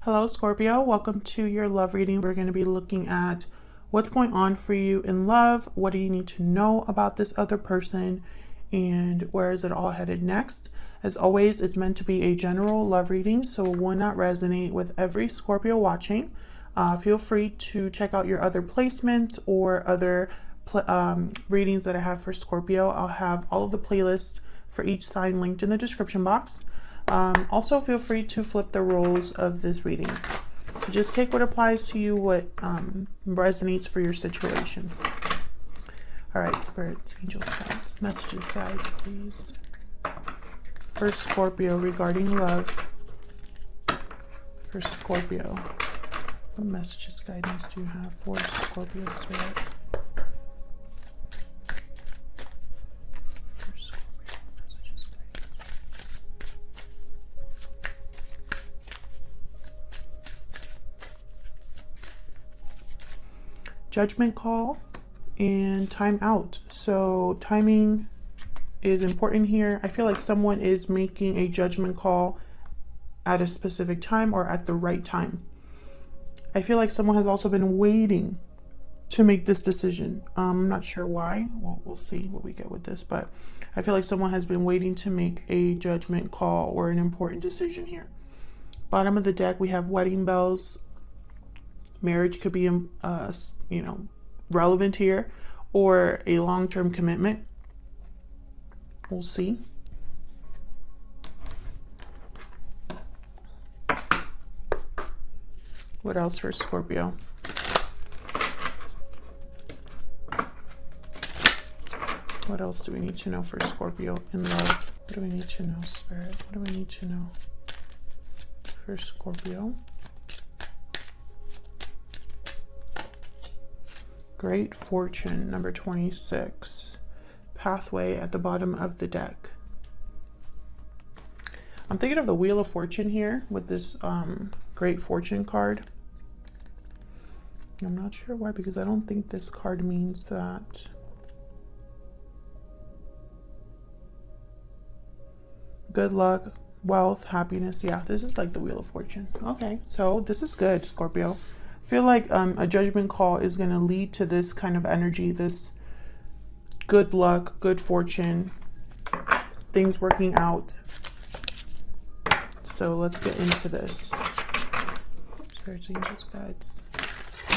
Hello Scorpio, welcome to your love reading. We're going to be looking at what's going on for you in love, what do you need to know about this other person, and where is it all headed next. As always, it's meant to be a general love reading, so it will not resonate with every Scorpio watching. Feel free to check out your other placements or other readings that I have for Scorpio. I'll have all of the playlists for each sign linked in the description box. Also feel free to flip the roles of this reading. So just take what applies to you, what resonates for your situation. All right, spirits, angels, guides, messages, guides, please. For Scorpio regarding love. For Scorpio, what messages, guidance do you have for Scorpio spirit? Judgment call and time out. So timing is important here. I feel like someone is making a judgment call at a specific time or at the right time. I feel like someone has also been waiting to make this decision. I'm not sure why. Well, we'll see what we get with this, but I feel like someone has been waiting to make a judgment call or an important decision here. Bottom of the deck, we have wedding bells. Marriage could be relevant here, or a long-term commitment. We'll see. What else for Scorpio? What else do we need to know for Scorpio in love? What do we need to know, Spirit? What do we need to know for Scorpio? Great Fortune, number 26. Pathway at the bottom of the deck. I'm thinking of the Wheel of Fortune here with this Great Fortune card. I'm not sure why, because I don't think this card means that. Good luck, wealth, happiness. Yeah, this is like the Wheel of Fortune. Okay, so this is good, Scorpio. I feel like a judgment call is going to lead to this kind of energy, this good luck, good fortune, things working out. So let's get into this. Spirits, angels, guides,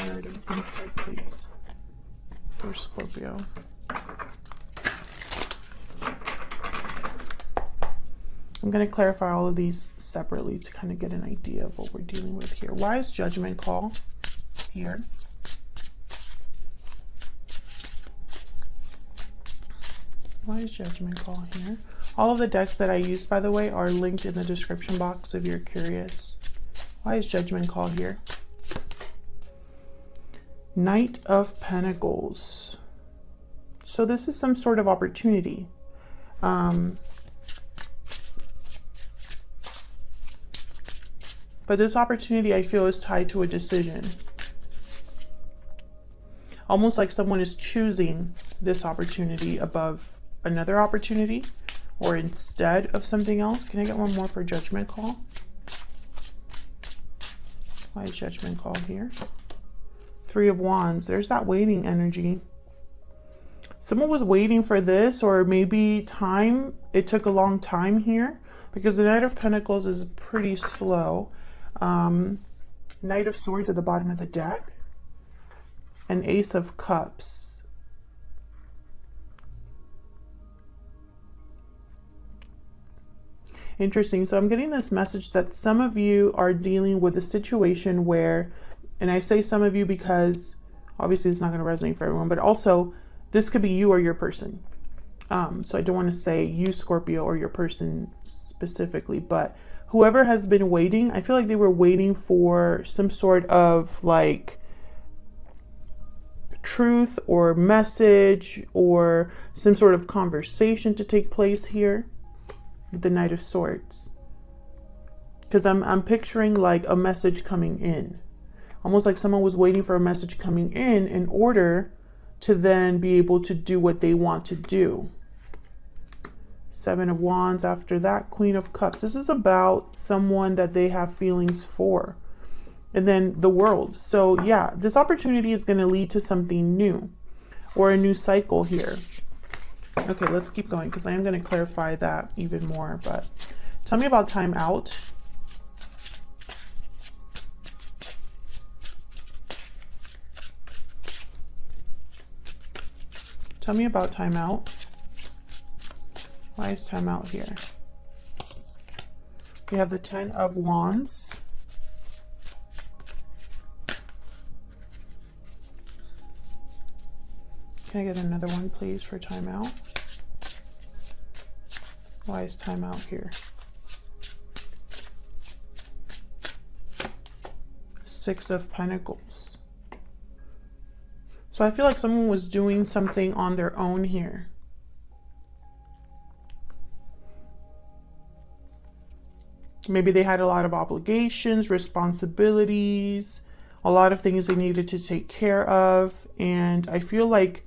narrative insight, please, for Scorpio. I'm going to clarify all of these separately to kind of get an idea of what we're dealing with here. Why is judgment call here? Why is judgment call here? All of the decks that I used, by the way, are linked in the description box if you're curious. Why is judgment call here? Knight of Pentacles. So this is some sort of opportunity. But this opportunity, I feel, is tied to a decision. Almost like someone is choosing this opportunity above another opportunity, or instead of something else. Can I get one more for judgment call? Why is judgment call here? Three of Wands. There's that waiting energy. Someone was waiting for this, or maybe time. It took a long time here because the Knight of Pentacles is pretty slow. Knight of Swords at the bottom of the deck, and Ace of Cups. Interesting. So I'm getting this message that some of you are dealing with a situation where, and I say some of you because obviously it's not going to resonate for everyone, but also this could be you or your person. So I don't want to say you, Scorpio, or your person specifically, but whoever has been waiting, I feel like they were waiting for some sort of like truth or message or some sort of conversation to take place here with the Knight of Swords. Because I'm picturing like a message coming in. Almost like someone was waiting for a message coming in order to then be able to do what they want to do. Seven of Wands after that, Queen of Cups. This is about someone that they have feelings for. And then the World. So yeah, this opportunity is going to lead to something new or a new cycle here. Okay, let's keep going because I am going to clarify that even more. But tell me about time out. Tell me about time out. Why is time out here? We have the 10 of Wands. Can I get another one, please, for time out? Why is time out here? 6 of Pentacles. So I feel like someone was doing something on their own here. Maybe they had a lot of obligations, responsibilities, a lot of things they needed to take care of. And I feel like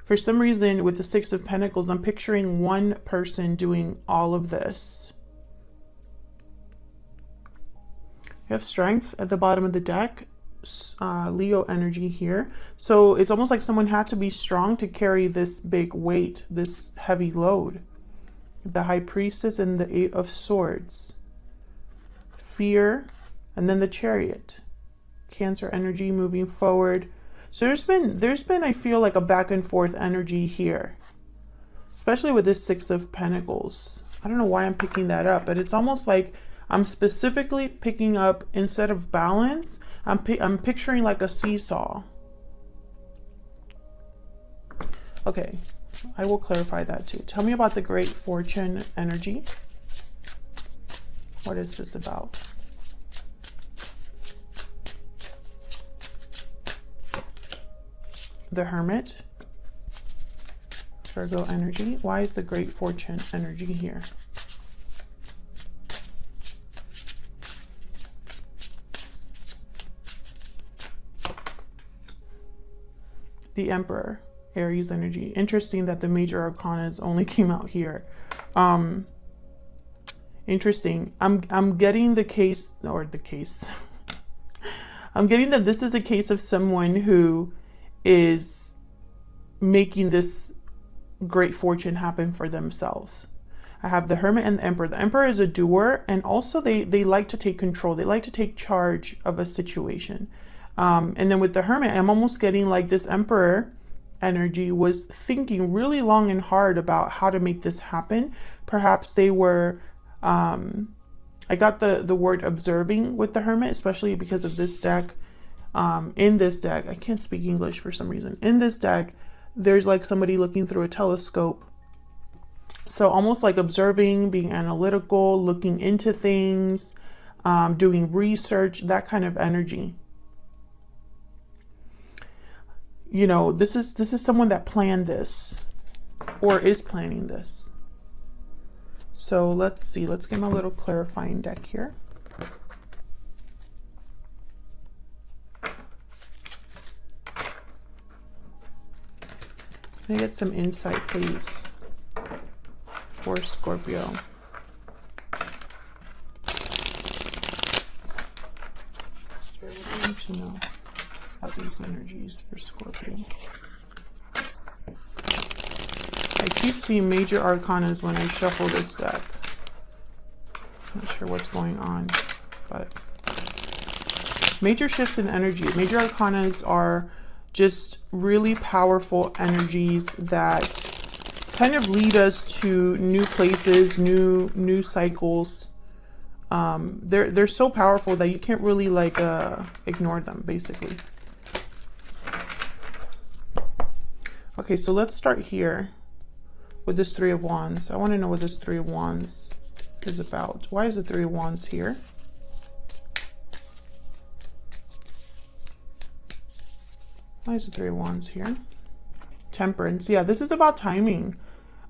for some reason with the 6 of Pentacles, I'm picturing one person doing all of this. You have Strength at the bottom of the deck, Leo energy here. So it's almost like someone had to be strong to carry this big weight, this heavy load. The High Priestess and the 8 of Swords. Fear, and then the Chariot. Cancer energy moving forward. So there's been I feel like a back and forth energy here, especially with this 6 of Pentacles. I don't know why I'm picking that up, but it's almost like I'm specifically picking up, instead of balance, I'm picturing like a seesaw. Okay, I will clarify that too. Tell me about the Great Fortune energy. What is this about? The Hermit, Virgo energy. Why is the Great Fortune energy here? The Emperor, Aries energy. Interesting that the major arcanas only came out here. Interesting. I'm getting the case, or the case. I'm getting that this is a case of someone who is making this great fortune happen for themselves. I have the Hermit and the Emperor. The Emperor is a doer, and also they like to take control. They like to take charge of a situation. And then with the Hermit, I'm almost getting like this Emperor energy was thinking really long and hard about how to make this happen. Perhaps they were, I got the word observing with the Hermit, especially because of this deck. In this deck, I can't speak English for some reason. In this deck, there's like somebody looking through a telescope. So almost like observing, being analytical, looking into things, doing research, that kind of energy. You know, this is someone that planned this or is planning this. So let's see, let's get my little clarifying deck here. Can I get some insight, please, for Scorpio? What do you need to know about these energies for Scorpio? I keep seeing major arcanas when I shuffle this deck. Not sure what's going on, but major shifts in energy. Major arcanas are just really powerful energies that kind of lead us to new places, new cycles. They're so powerful that you can't really like ignore them, basically. Okay, so let's start here with this 3 of Wands. I want to know what this 3 of Wands is about. Why is the 3 of Wands here? Why is the 3 of Wands here? Temperance. Yeah, this is about timing.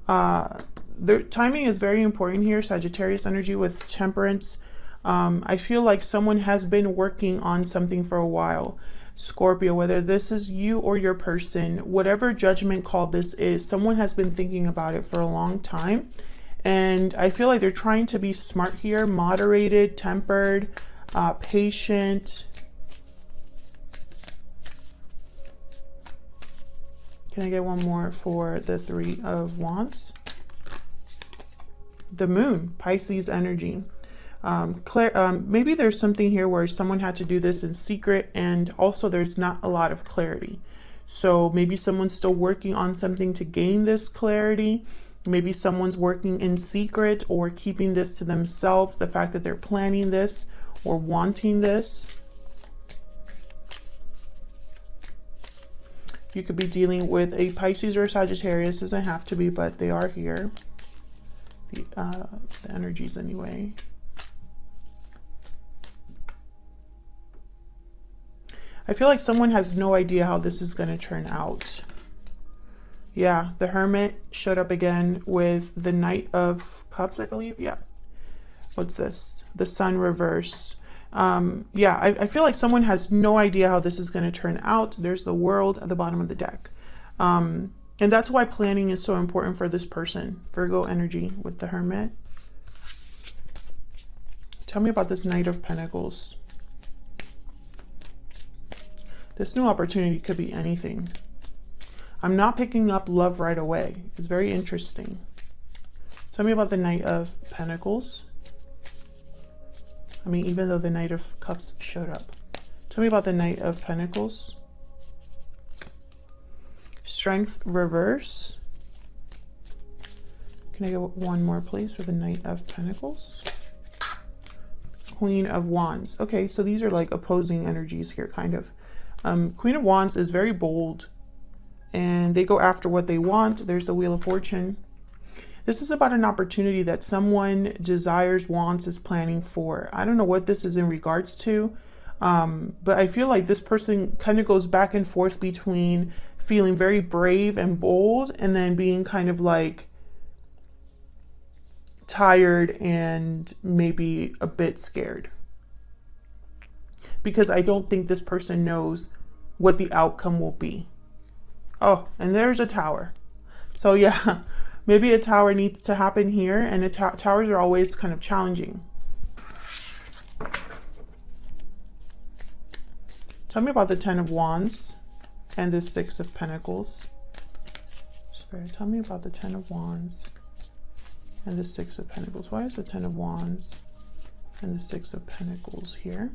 Timing is very important here. Sagittarius energy with Temperance. I feel like someone has been working on something for a while. Scorpio, whether this is you or your person, whatever judgment call this is, someone has been thinking about it for a long time. And I feel like they're trying to be smart here, moderated, tempered, patient, Can I get one more for the Three of Wands? The Moon, Pisces energy. Maybe there's something here where someone had to do this in secret, and also there's not a lot of clarity. So maybe someone's still working on something to gain this clarity. Maybe someone's working in secret or keeping this to themselves, the fact that they're planning this or wanting this. You could be dealing with a Pisces or Sagittarius. Doesn't have to be, but they are here. The energies anyway. I feel like someone has no idea how this is going to turn out. Yeah, the Hermit showed up again with the Knight of Cups, I believe. Yeah. What's this? The Sun reverse. Yeah, I feel like someone has no idea how this is going to turn out. There's the World at the bottom of the deck. And that's why planning is so important for this person. Virgo energy with the Hermit. Tell me about this Knight of Pentacles. This new opportunity could be anything. I'm not picking up love right away. It's very interesting. Tell me about the Knight of Pentacles. I mean, even though the Knight of Cups showed up. Tell me about the Knight of Pentacles. Strength reverse. Can I get one more, please, for the Knight of Pentacles? Queen of Wands. Okay, so these are like opposing energies here, kind of. Queen of Wands is very bold, and they go after what they want. There's the Wheel of Fortune. This is about an opportunity that someone desires, wants, is planning for. I don't know what this is in regards to, but I feel like this person kind of goes back and forth between feeling very brave and bold and then being kind of like tired and maybe a bit scared. Because I don't think this person knows what the outcome will be. Oh, and there's a Tower. So yeah, maybe a Tower needs to happen here, and towers are always kind of challenging. Tell me about the Ten of Wands and the Six of Pentacles. Spirit, tell me about the Ten of Wands and the Six of Pentacles. Why is the Ten of Wands and the Six of Pentacles here?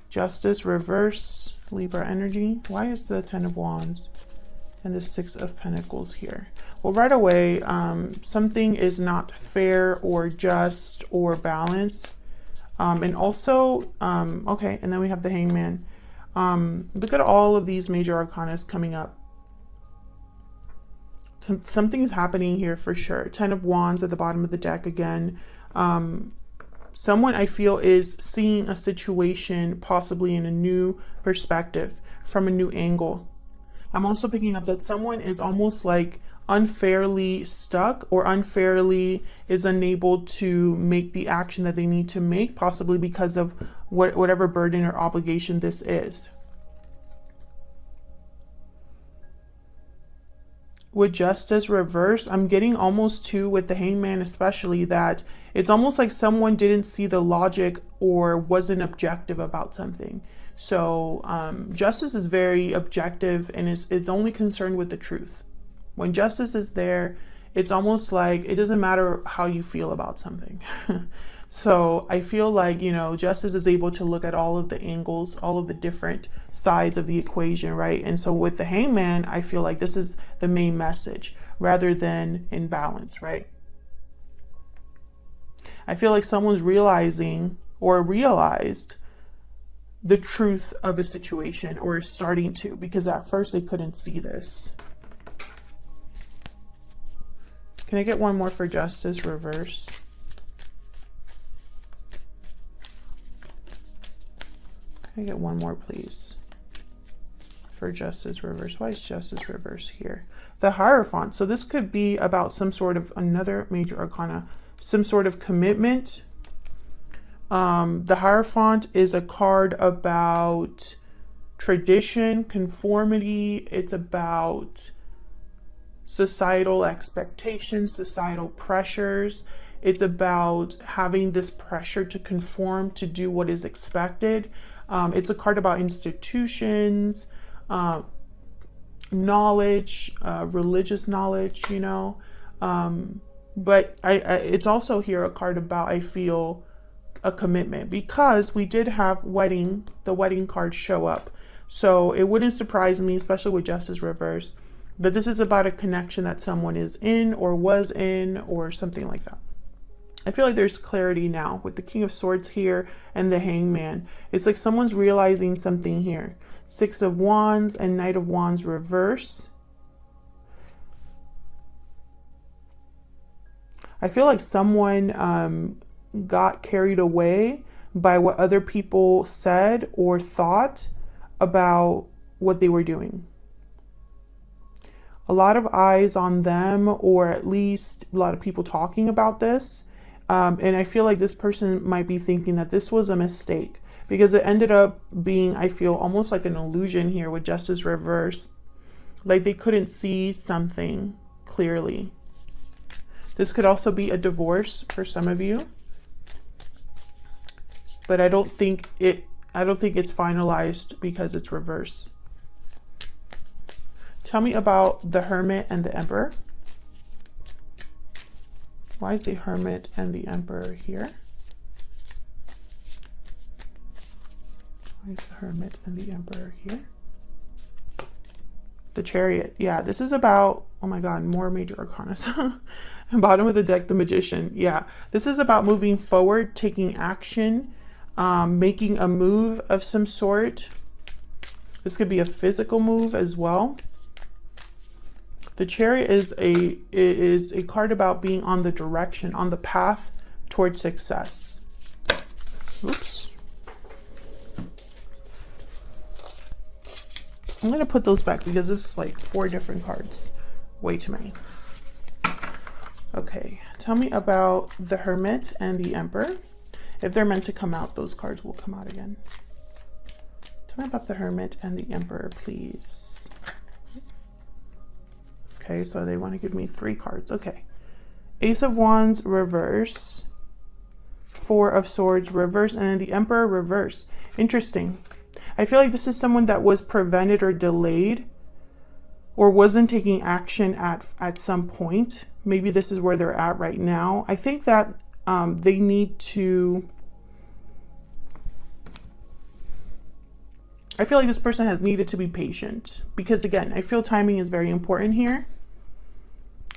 Justice reverse, Libra energy. Why is the Ten of Wands and the Six of Pentacles here? Well, right away, something is not fair or just or balanced. And also, okay, and then we have the Hangman. Look at all of these major arcanas coming up. Something is happening here for sure. Ten of Wands at the bottom of the deck again. Someone I feel is seeing a situation possibly in a new perspective, from a new angle. I'm also picking up that someone is almost like unfairly stuck or unfairly is unable to make the action that they need to make, possibly because of whatever burden or obligation this is. With Justice reverse, I'm getting almost to, with the Hangman especially, that it's almost like someone didn't see the logic or wasn't objective about something. So justice is very objective and is only concerned with the truth. When justice is there, it's almost like it doesn't matter how you feel about something. So I feel like, you know, justice is able to look at all of the angles, all of the different sides of the equation, right? And so with the Hangman, I feel like this is the main message rather than imbalance, right? I feel like someone's realizing or realized the truth of a situation, or is starting to, because at first they couldn't see this. Can I get one more for Justice reverse? Can I get one more, please, for Justice reverse? Why is Justice reverse here? The Hierophant. So this could be about some sort of another major arcana, some sort of commitment. The Hierophant is a card about tradition, conformity. It's about societal expectations, societal pressures. It's about having this pressure to conform, to do what is expected. It's a card about institutions, knowledge, religious knowledge, you know. But it's also here a card about, I feel, a commitment, because we did have the wedding card show up. So it wouldn't surprise me, especially with Justice reverse, that this is about a connection that someone is in or was in or something like that. I feel like there's clarity now with the King of Swords here and the Hangman. It's like someone's realizing something here. 6 of Wands and Knight of Wands reverse. I feel like someone got carried away by what other people said or thought about what they were doing. A lot of eyes on them, or at least a lot of people talking about this. And I feel like this person might be thinking that this was a mistake, because it ended up being, I feel, almost like an illusion here with Justice reverse. Like they couldn't see something clearly. This could also be a divorce for some of you. But I don't think it's finalized because it's reverse. Tell me about the Hermit and the Emperor. Why is the Hermit and the Emperor here? Why is the Hermit and the Emperor here? The Chariot. Yeah, this is about, oh my God, more major arcana. Bottom of the deck, the Magician. Yeah, this is about moving forward, taking action, making a move of some sort. This could be a physical move as well. The Chariot is a card about being on the direction, on the path towards success. Oops. I'm going to put those back because this is like 4 different cards. Way too many. Okay, tell me about the Hermit and the Emperor. If they're meant to come out, those cards will come out again. Tell me about the Hermit and the Emperor, please. Okay, so they want to give me 3 cards. Okay. Ace of Wands reverse. 4 of Swords reverse. And then the Emperor reverse. Interesting. I feel like this is someone that was prevented or delayed, or wasn't taking action at some point. Maybe this is where they're at right now. I think that they need to... I feel like this person has needed to be patient, because again, I feel timing is very important here.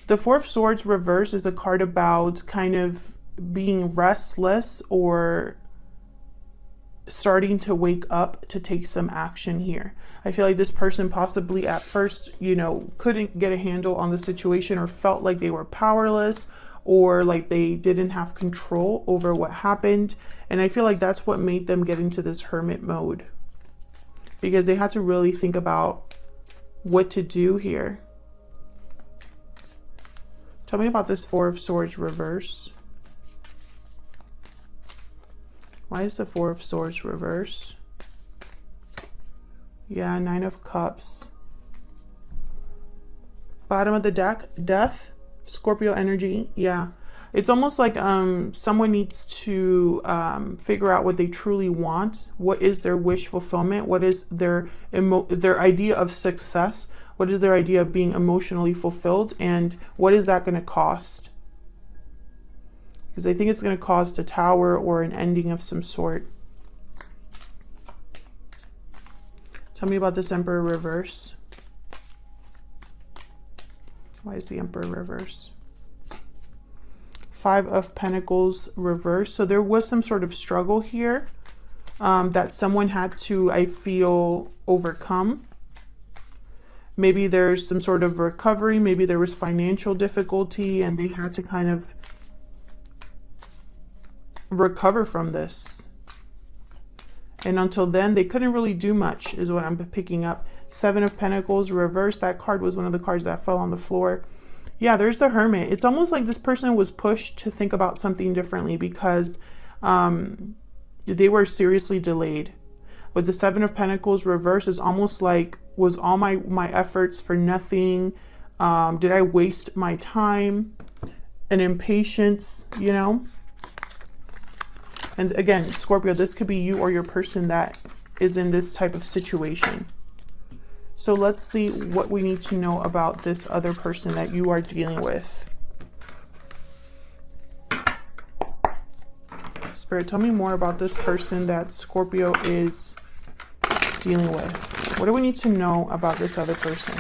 The 4 of Swords reverse is a card about kind of being restless or starting to wake up to take some action here. I feel like this person possibly at first, you know, couldn't get a handle on the situation, or felt like they were powerless, or like they didn't have control over what happened. And I feel like that's what made them get into this hermit mode, because they had to really think about what to do here. Tell me about this 4 of Swords reverse. Why is the 4 of Swords reverse? Yeah, 9 of Cups. Bottom of the deck, Death, Scorpio energy. Yeah, it's almost like someone needs to figure out what they truly want. What is their wish fulfillment? What is their idea of success? What is their idea of being emotionally fulfilled? And what is that going to cost? Because I think it's going to cost a tower or an ending of some sort. Tell me about this Emperor reverse. Why is the Emperor reverse? 5 of Pentacles reverse. So there was some sort of struggle here that someone had to, I feel, overcome. Maybe there's some sort of recovery. Maybe there was financial difficulty and they had to kind of recover from this. And until then, they couldn't really do much, is what I'm picking up. 7 of Pentacles reverse. That card was one of the cards that fell on the floor. Yeah, there's the Hermit. It's almost like this person was pushed to think about something differently, because they were seriously delayed. With the 7 of Pentacles reverse, is almost like, was all my efforts for nothing? Did I waste my time? An impatience, you know? And again, Scorpio, this could be you or your person that is in this type of situation. So let's see what we need to know about this other person that you are dealing with. Spirit, tell me more about this person that Scorpio is dealing with. What do we need to know about this other person?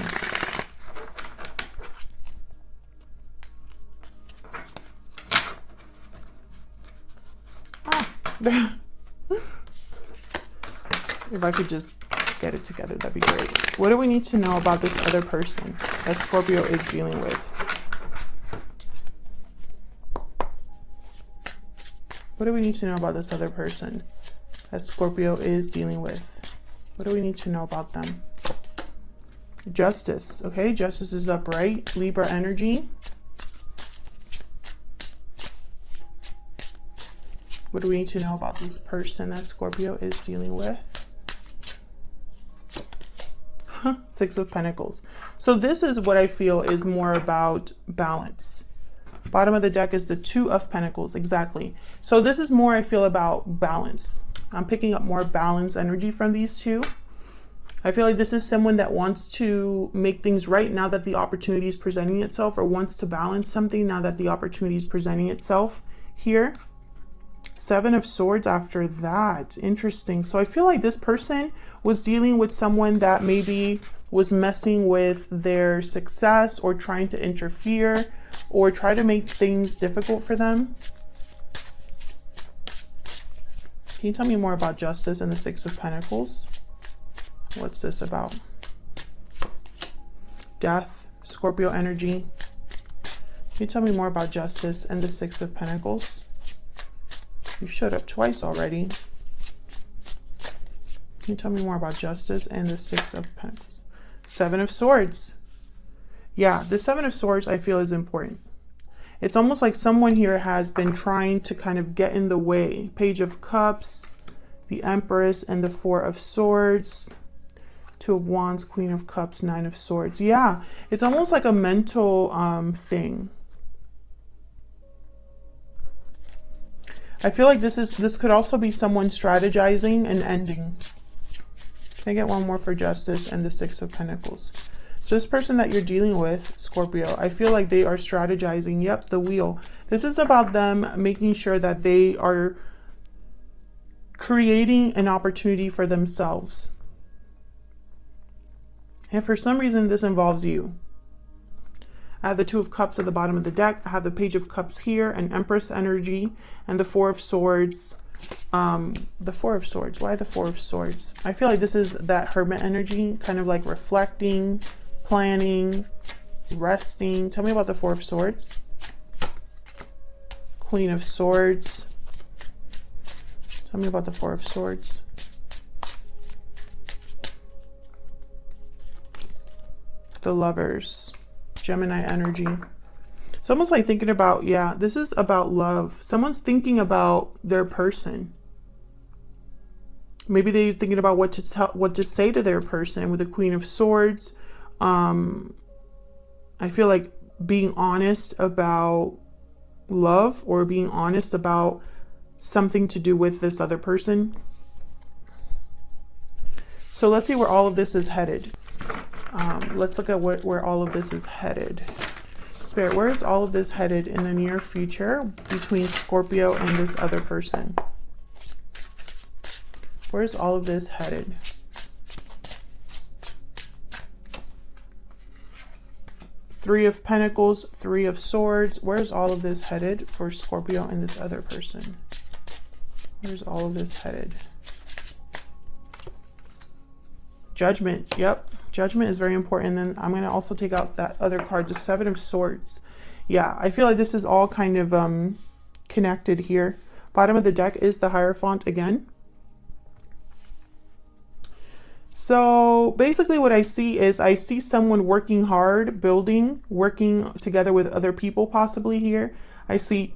If I could just get it together, that'd be great. What do we need to know about this other person that Scorpio is dealing with? What do we need to know about this other person that Scorpio is dealing with? What do we need to know about them? Justice. Okay, justice is upright. Libra energy. What do we need to know about this person that Scorpio is dealing with? Six of Pentacles. So this is what I feel is more about balance. Bottom of the deck is the Two of Pentacles. Exactly. So this is more, I feel, about balance. I'm picking up more balance energy from these two. I feel like this is someone that wants to make things right now that the opportunity is presenting itself, or wants to balance something now that the opportunity is presenting itself here. Seven of Swords after that. Interesting. So I feel like this person was dealing with someone that maybe was messing with their success, or trying to interfere, or try to make things difficult for them. Can you tell me more about justice and the Six of Pentacles? What's this about? Death, Scorpio energy. Can you tell me more about justice and the Six of Pentacles? You showed up twice already. Can you tell me more about justice and the Six of Pentacles? Seven of Swords. Yeah, the Seven of Swords I feel is important. It's almost like someone here has been trying to kind of get in the way. Page of Cups, the Empress, and the Four of Swords. Two of Wands, Queen of Cups, Nine of Swords. Yeah, it's almost like a mental thing. I feel like this could also be someone strategizing and ending. Can I get one more for justice and the Six of Pentacles? So this person that you're dealing with, Scorpio, I feel like they are strategizing. Yep, the Wheel. This is about them making sure that they are creating an opportunity for themselves. And for some reason, this involves you. I have the Two of Cups at the bottom of the deck. I have the Page of Cups here, and Empress energy, and the Four of Swords. The Four of Swords. Why the Four of Swords? I feel like this is that Hermit energy, kind of like reflecting, planning, resting. Tell me about the Four of Swords. Queen of Swords. Tell me about the Four of Swords. The Lovers. Gemini energy. It's almost like thinking about, yeah, this is about love. Someone's thinking about their person. Maybe they're thinking about what to say to their person with the Queen of Swords. I feel like being honest about love, or being honest about something to do with this other person. So let's see where all of this is headed. Let's look at where all of this is headed. Spirit, where is all of this headed in the near future between Scorpio and this other person? Where is all of this headed? Three of Pentacles, Three of Swords. Where's all of this headed for Scorpio and this other person? Where's all of this headed? Judgment. Yep. Judgment is very important. And then I'm going to also take out that other card, the Seven of Swords. Yeah, I feel like this is all kind of connected here. Bottom of the deck is the Hierophant again. So basically what I see is I see someone working hard, building, working together with other people possibly here. I see,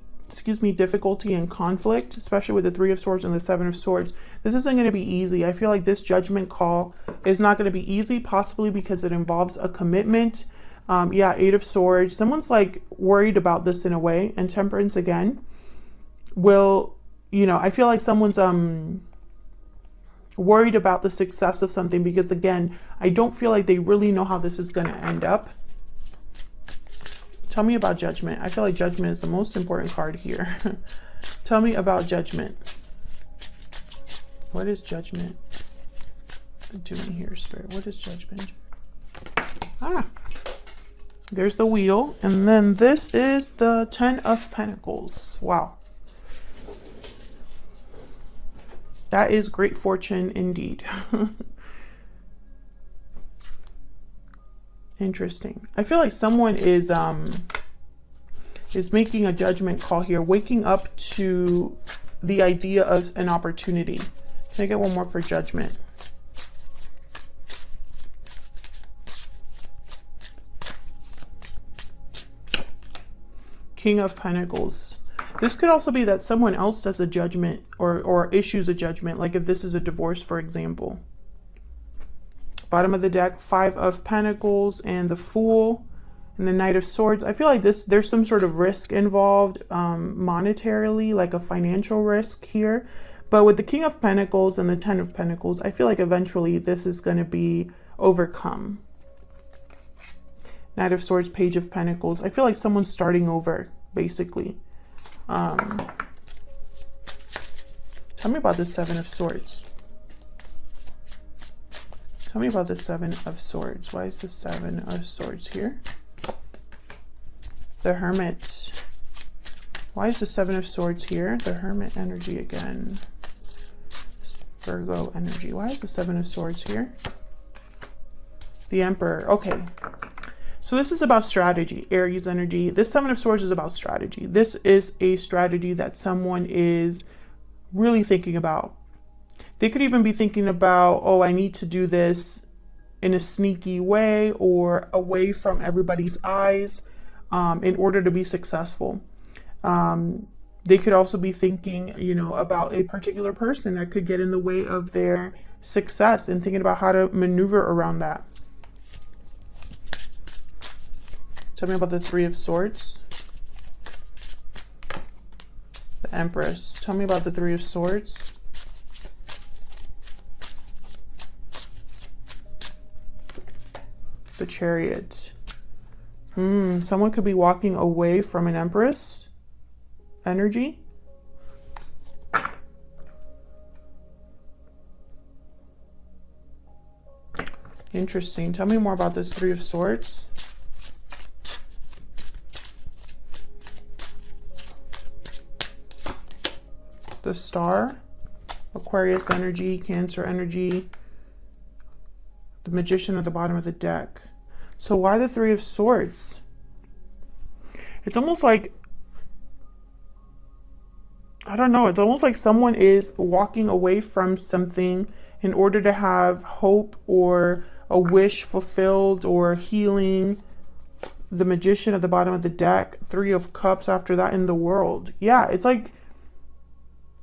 difficulty and conflict, especially with the Three of Swords and the Seven of Swords. This isn't going to be easy. I feel like this judgment call is not going to be easy, possibly because it involves a commitment. Yeah, Eight of Swords. Someone's like worried about this in a way. And Temperance again will, I feel like someone's worried about the success of something, because again, I don't feel like they really know how this is going to end up. Tell me about Judgment. I feel like Judgment is the most important card here. Tell me about Judgment. What is Judgment doing here, Spirit? What is Judgment? Ah, there's the Wheel. And then this is the 10 of Pentacles. Wow. That is great fortune indeed. Interesting. I feel like someone is making a judgment call here, waking up to the idea of an opportunity. Can I get one more for Judgment? King of Pentacles. This could also be that someone else does a judgment or issues a judgment, like if this is a divorce, for example. Bottom of the deck, 5 of Pentacles and the Fool and the Knight of Swords. I feel like there's some sort of risk involved monetarily, like a financial risk here. But with the King of Pentacles and the 10 of Pentacles, I feel like eventually this is going to be overcome. Knight of Swords, Page of Pentacles. I feel like someone's starting over, basically. Tell me about the 7 of Swords. Tell me about the 7 of Swords. Why is the 7 of Swords here? The Hermit. Why is the 7 of Swords here? The Hermit energy again. Virgo energy. Why is the 7 of Swords here? The Emperor. Okay. So this is about strategy, Aries energy. This 7 of Swords is about strategy. This is a strategy that someone is really thinking about. They could even be thinking about, oh, I need to do this in a sneaky way or away from everybody's eyes in order to be successful. They could also be thinking, you know, about a particular person that could get in the way of their success and thinking about how to maneuver around that. Tell me about the 3 of Swords. The Empress. Tell me about the 3 of Swords. The Chariot. Someone could be walking away from an Empress energy. Interesting. Tell me more about this 3 of Swords. The Star, Aquarius energy, Cancer energy, the Magician at the bottom of the deck. So why the 3 of Swords? It's almost like, I don't know, it's almost like someone is walking away from something in order to have hope or a wish fulfilled or healing. The Magician at the bottom of the deck, 3 of Cups after that in the World. Yeah, it's like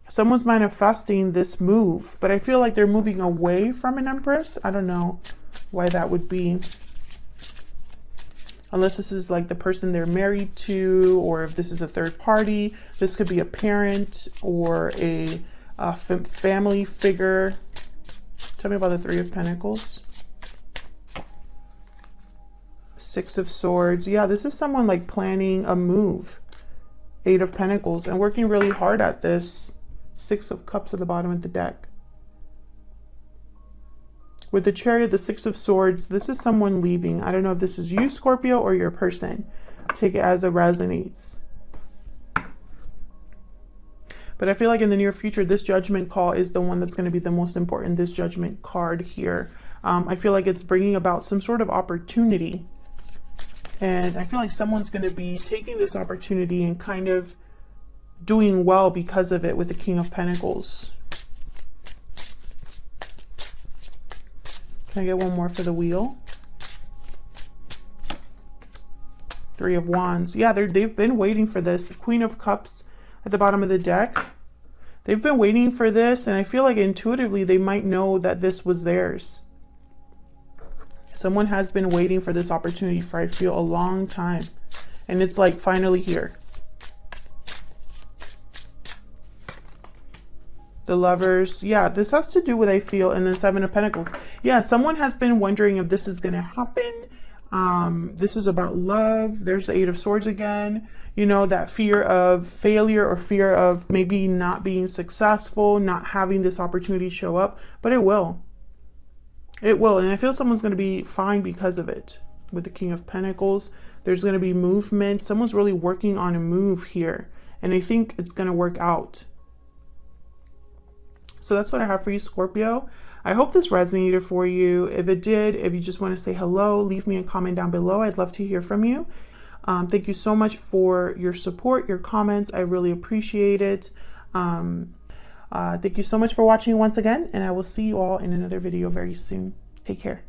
someone's manifesting this move, but I feel like they're moving away from an Empress. I don't know why that would be. Unless this is like the person they're married to, or if this is a third party. This could be a parent or a family figure. Tell me about the 3 of Pentacles. 6 of Swords. Yeah, this is someone like planning a move. 8 of Pentacles and working really hard at this. 6 of Cups at the bottom of the deck. With the Chariot, the 6 of Swords, this is someone leaving. I don't know if this is you, Scorpio, or your person. Take it as it resonates. But I feel like in the near future, this judgment call is the one that's going to be the most important. This judgment card here. I feel like it's bringing about some sort of opportunity. And I feel like someone's going to be taking this opportunity and kind of doing well because of it with the King of Pentacles. Can I get one more for the Wheel? 3 of Wands. Yeah, they've been waiting for this. Queen of Cups at the bottom of the deck. They've been waiting for this, and I feel like intuitively they might know that this was theirs. Someone has been waiting for this opportunity for, I feel, a long time. And it's like finally here. the Lovers. Yeah, this has to do with, I feel, and the Seven of Pentacles. Yeah, someone has been wondering if this is going to happen. This is about love. There's the Eight of Swords again. You know, that fear of failure or fear of maybe not being successful, not having this opportunity show up, but it will. It will. And I feel someone's going to be fine because of it. With the King of Pentacles, there's going to be movement. Someone's really working on a move here. And I think it's going to work out. So that's what I have for you, Scorpio. I hope this resonated for you. If it did, if you just want to say hello, leave me a comment down below. I'd love to hear from you. Thank you so much for your support, your comments. I really appreciate it. Thank you so much for watching once again, and I will see you all in another video very soon. Take care.